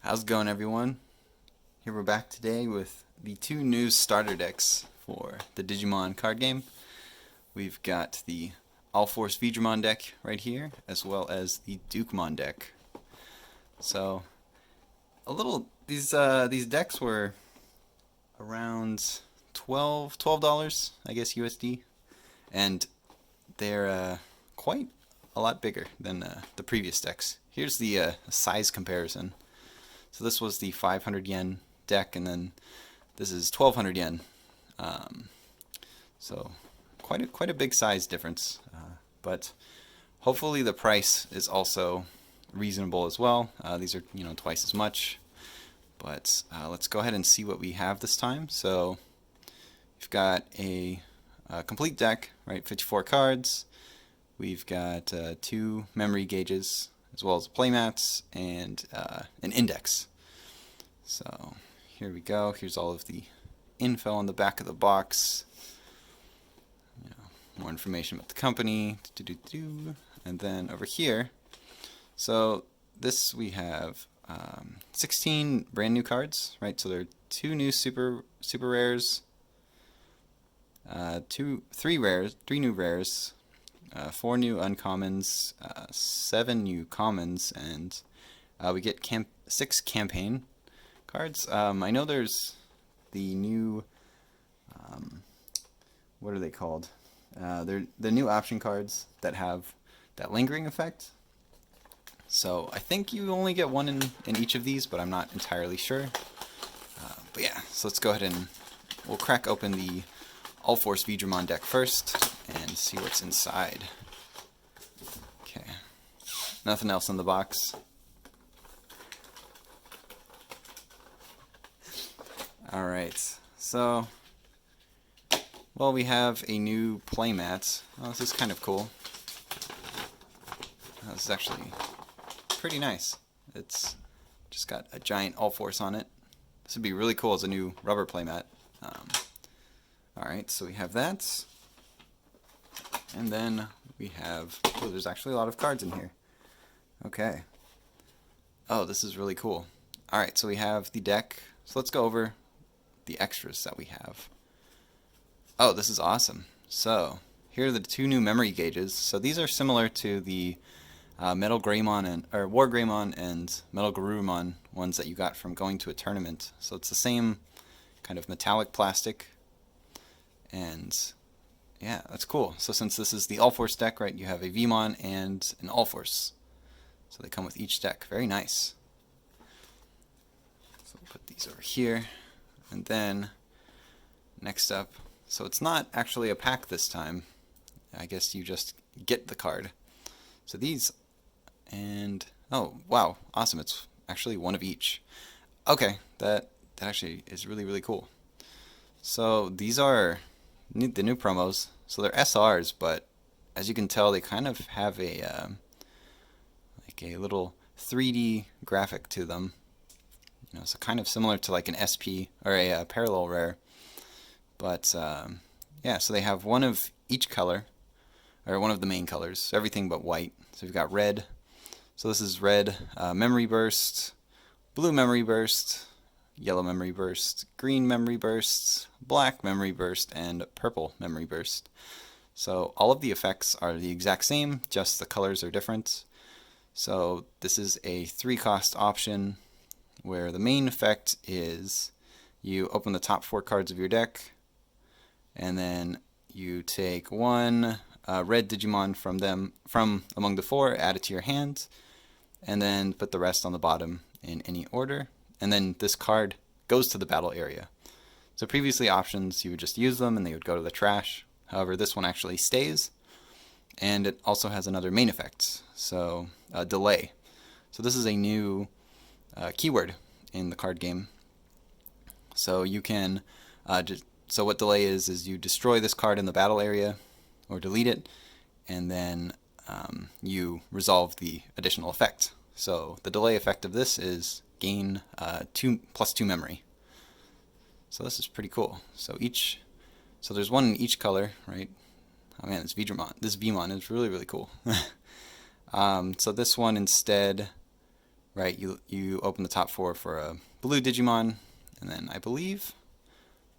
How's it going, everyone? Here we're back today with the two new starter decks for the Digimon card game. We've got the Ulforce Veedramon deck right here, as well as the Dukemon deck. So, these decks were around $12, I guess USD, and they're quite a lot bigger than the previous decks. Here's the size comparison. So this was the 500 yen deck, and then this is 1200 yen. So quite a big size difference, but hopefully the price is also reasonable as well. These are twice as much, but let's go ahead and see what we have this time. So we've got a complete deck, right? 54 cards. We've got 2 memory gauges, as well as playmats and an index. So here we go. Here's all of the info on the back of the box. More information about the company. And then over here, so this we have 16 brand new cards, right? So there are 2 new super rares, 3 new rares, 4 new uncommons, 7 new commons, and we get 6 campaign cards. I know there's the new, what are they called? They're the new option cards that have that lingering effect. So I think you only get 1 in each of these, but I'm not entirely sure. But yeah, so let's go ahead and we'll crack open the Ulforce Veedramon deck first and see what's inside. Okay, nothing else in the box. Alright, so, well, we have a new playmat. Oh, this is kind of cool. This is actually pretty nice. It's just got a giant Ulforce on it. This would be really cool as a new rubber playmat. Alright, so we have that. And then we have, oh, there's actually a lot of cards in here. Okay. Oh, this is really cool. Alright, so we have the deck. So let's go over the extras that we have. Oh, this is awesome. So here are the 2 new memory gauges. So these are similar to the Metal Greymon or War Greymon and Metal Garurumon ones that you got from going to a tournament. So it's the same kind of metallic plastic, and yeah, that's cool. So since this is the Ulforce deck, right, you have a Veemon and an Ulforce. So they come with each deck. Very nice. So we'll put these over here. And then, next up, so it's not actually a pack this time. I guess you just get the card. So these, and, oh, wow, awesome. It's actually 1 of each. Okay, that actually is really cool. So these are the new promos. So they're SRs, but as you can tell, they kind of have a like a little 3D graphic to them. So kind of similar to like an SP or a parallel rare. But yeah, so they have 1 of each color, or 1 of the main colors, everything but white. So we've got red. So this is red memory burst, blue memory burst, yellow memory burst, green memory burst, black memory burst, and purple memory burst. So all of the effects are the exact same, just the colors are different. So this is a 3-cost option, where the main effect is you open the top 4 cards of your deck, and then you take 1 red Digimon from among the 4, add it to your hand, and then put the rest on the bottom in any order. And then this card goes to the battle area. So previously options, you would just use them and they would go to the trash. However, this one actually stays, and it also has another main effect, so delay. So this is a new keyword in the card game. So you can so what delay is you destroy this card in the battle area or delete it, and then you resolve the additional effect. So the delay effect of this is gain 2+2 memory. So this is pretty cool. So there's 1 in each color, right? Oh man, this Veemon is really cool. So this one instead, right? You open the top 4 for a blue Digimon, and then I believe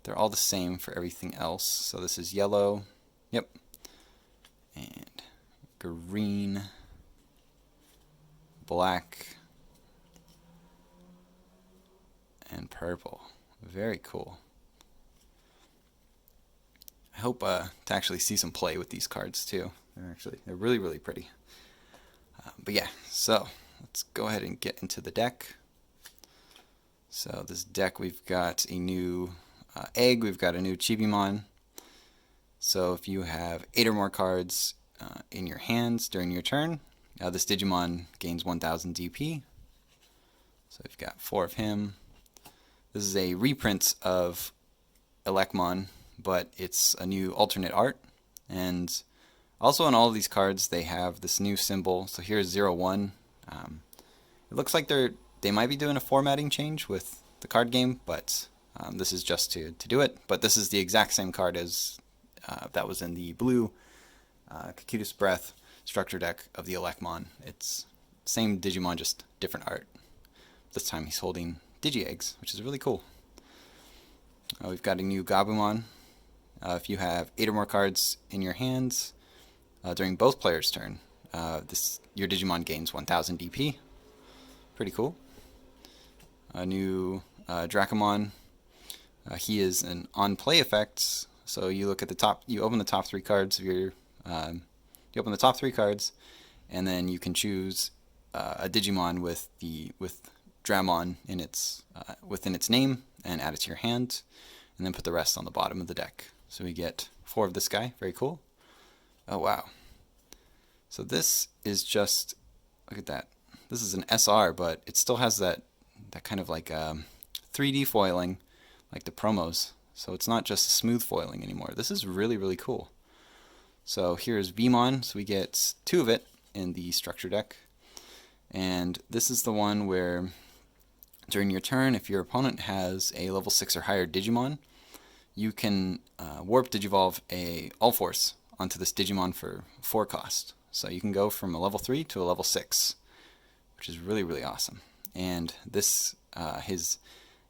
they're all the same for everything else. So this is yellow, yep, and green, black, and purple. Very cool. I hope to actually see some play with these cards too. They're really, really pretty. But yeah, so let's go ahead and get into the deck. So this deck, we've got a new egg, we've got a new Chibimon. So if you have 8 or more cards in your hands during your turn, this Digimon gains 1000 DP. So we've got 4 of him. This is a reprint of Elecmon, but it's a new alternate art. And also on all of these cards, they have this new symbol. So here's 01. It looks like they might be doing a formatting change with the card game, but this is just to do it. But this is the exact same card as that was in the blue Cocytus Breath structure deck of the Elecmon. It's same Digimon, just different art. This time he's holding Digi-Eggs, which is really cool. We've got a new Gabumon. If you have 8 or more cards in your hands during both players' turn, your Digimon gains 1000 DP. Pretty cool. A new Dukemon. He is an on-play effect. So you look at the top. You open the top 3 cards of your. You open the top 3 cards, and then you can choose a Digimon with Dramon in within its name and add it to your hand, and then put the rest on the bottom of the deck. So we get 4 of this guy. Very cool. Oh wow. So this is just, look at that. This is an SR, but it still has that kind of like 3D foiling, like the promos. So it's not just smooth foiling anymore. This is really, really cool. So here's Veedramon. So we get 2 of it in the structure deck. And this is the one where during your turn, if your opponent has a level 6 or higher Digimon, you can warp Digivolve a Ulforce onto this Digimon for 4 cost. So you can go from a level 3 to a level 6, which is really, really awesome. And this, his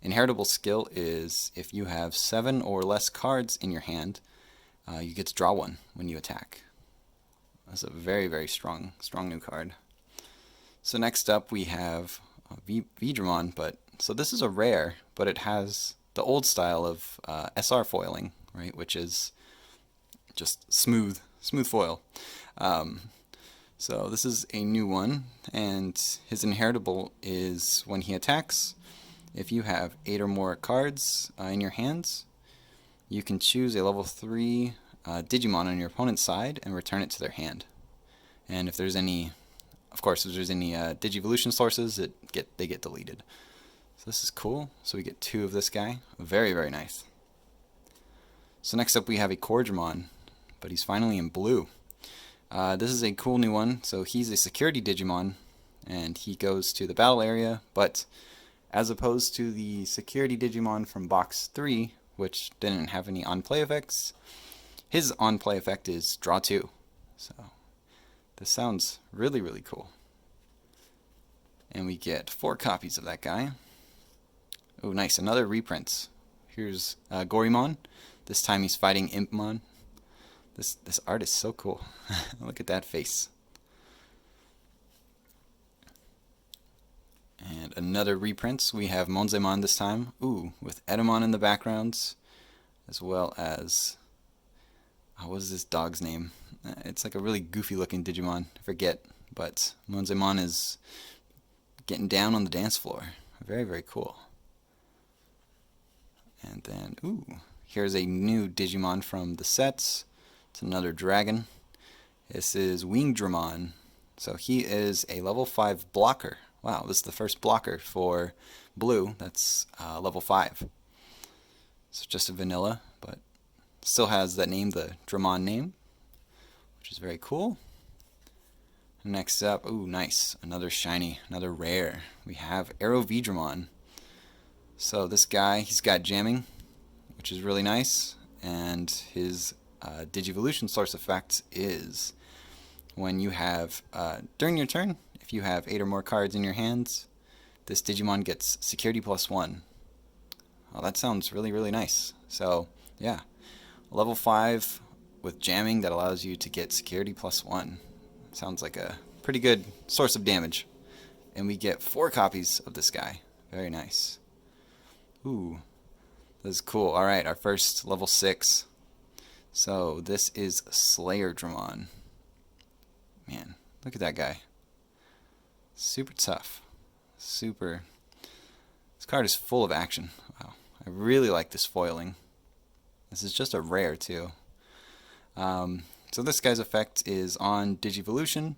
inheritable skill is if you have 7 or less cards in your hand, you get to draw 1 when you attack. That's a very, very strong new card. So next up we have Veedramon, so this is a rare, but it has the old style of SR foiling, right, which is just smooth foil. So this is a new one, and his inheritable is when he attacks, if you have 8 or more cards in your hands, you can choose a level 3 Digimon on your opponent's side and return it to their hand. And if there's any, of course, if there's any Digivolution sources, they get deleted. So this is cool. So we get 2 of this guy. Very, very nice. So next up we have a Courgemon, but he's finally in blue. This is a cool new one. So he's a security Digimon, and he goes to the battle area, but as opposed to the security Digimon from box 3, which didn't have any on-play effects, his on-play effect is draw 2. So this sounds really, really cool. And we get 4 copies of that guy. Oh, nice. Another reprint. Here's Courgemon. This time he's fighting Impmon. This art is so cool. Look at that face. And another reprint. We have Monzemon this time. Ooh, with Edamon in the backgrounds, as well as what is this dog's name? It's like a really goofy looking Digimon. I forget, but Monzemon is getting down on the dance floor. Very, very cool. And then, ooh, here's a new Digimon from the sets. It's another dragon. This is Veedramon. So he is a level 5 blocker. Wow, this is the first blocker for blue. That's level 5. So just a vanilla, but still has that name, the Dramon name, which is very cool. Next up, ooh, nice. Another shiny, another rare. We have Veedramon. So this guy, he's got jamming, which is really nice. And his Digivolution source effect is when you have, during your turn, if you have 8 or more cards in your hands, this Digimon gets security +1. Oh, that sounds really, really nice. So, yeah. Level 5 with jamming that allows you to get security +1. Sounds like a pretty good source of damage. And we get 4 copies of this guy. Very nice. Ooh, this is cool. Alright, our first level 6. So, this is Slayer-Dramon. Man, look at that guy. Super tough. Super. This card is full of action. Wow. I really like this foiling. This is just a rare, too. So this guy's effect is on Digivolution.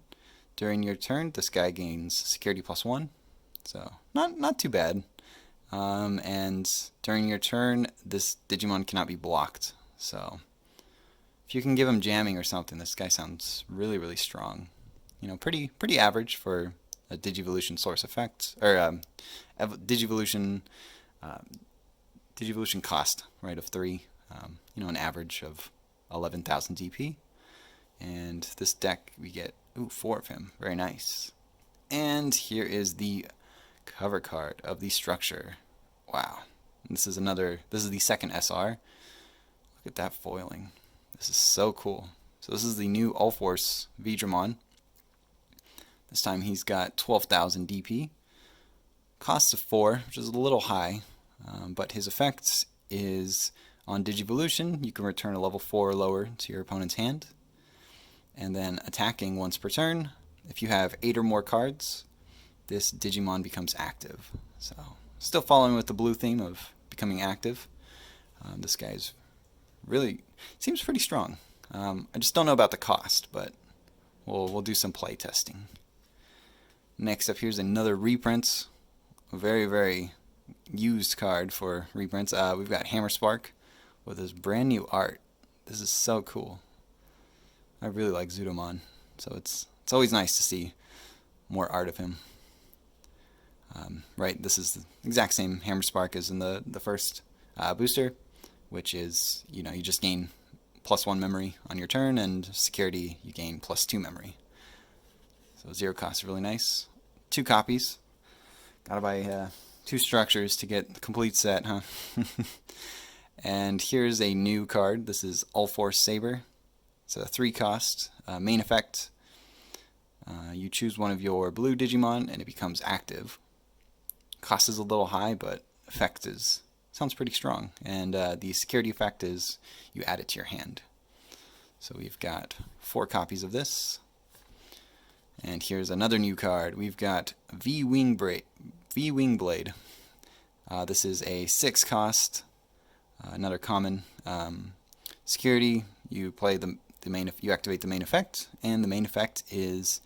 During your turn, this guy gains security +1. So, not too bad. And during your turn, this Digimon cannot be blocked. So, if you can give him jamming or something, this guy sounds really, really strong. You know, pretty average for a Digivolution source effect, or Digivolution cost, right, of 3. You know, an average of 11,000 DP. And this deck, we get 4 of him. Very nice. And here is the cover card of the structure. Wow. And this is the second SR. Look at that foiling. This is so cool. So this is the new Ulforce Veedramon. This time he's got 12,000 DP. Cost of 4, which is a little high. But his effect is on Digivolution, you can return a level 4 or lower to your opponent's hand. And then attacking once per turn. If you have 8 or more cards, this Digimon becomes active. So, still following with the blue theme of becoming active. This guy's really seems pretty strong. I just don't know about the cost, but we'll do some play testing. Next up, here's another reprint. A very, very used card for reprints. We've got Hammer Spark with his brand new art. This is so cool. I really like Zudomon, so it's always nice to see more art of him. Right, this is the exact same Hammer Spark as in the first booster, which is, you know, you just gain +1 memory on your turn, and security you gain +2 memory. So 0 cost is really nice. 2 copies. Gotta buy 2 structures to get the complete set, huh? And here's a new card. This is Ulforce Saber. It's a 3 cost main effect. You choose one of your blue Digimon and it becomes active. Cost is a little high, but effect sounds pretty strong. And the security effect is you add it to your hand. So we've got 4 copies of this. And here's another new card. We've got V-Wingblade. This is a 6 cost, another common security. You play you activate the main effect, and the main effect is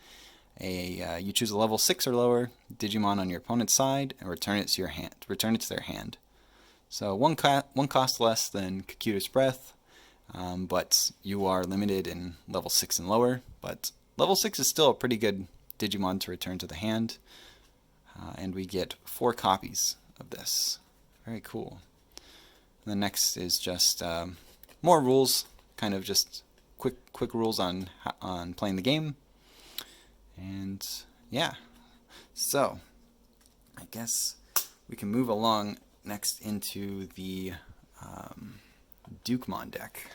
you choose a level 6 or lower Digimon on your opponent's side and return it to your hand. Return it to their hand. So one cost less than Kakuta's Breath, but you are limited in level 6 and lower. But level 6 is still a pretty good Digimon to return to the hand, and we get 4 copies of this. Very cool. And the next is just more rules, kind of just quick rules on playing the game. And yeah, so I guess we can move along next into the Dukemon deck.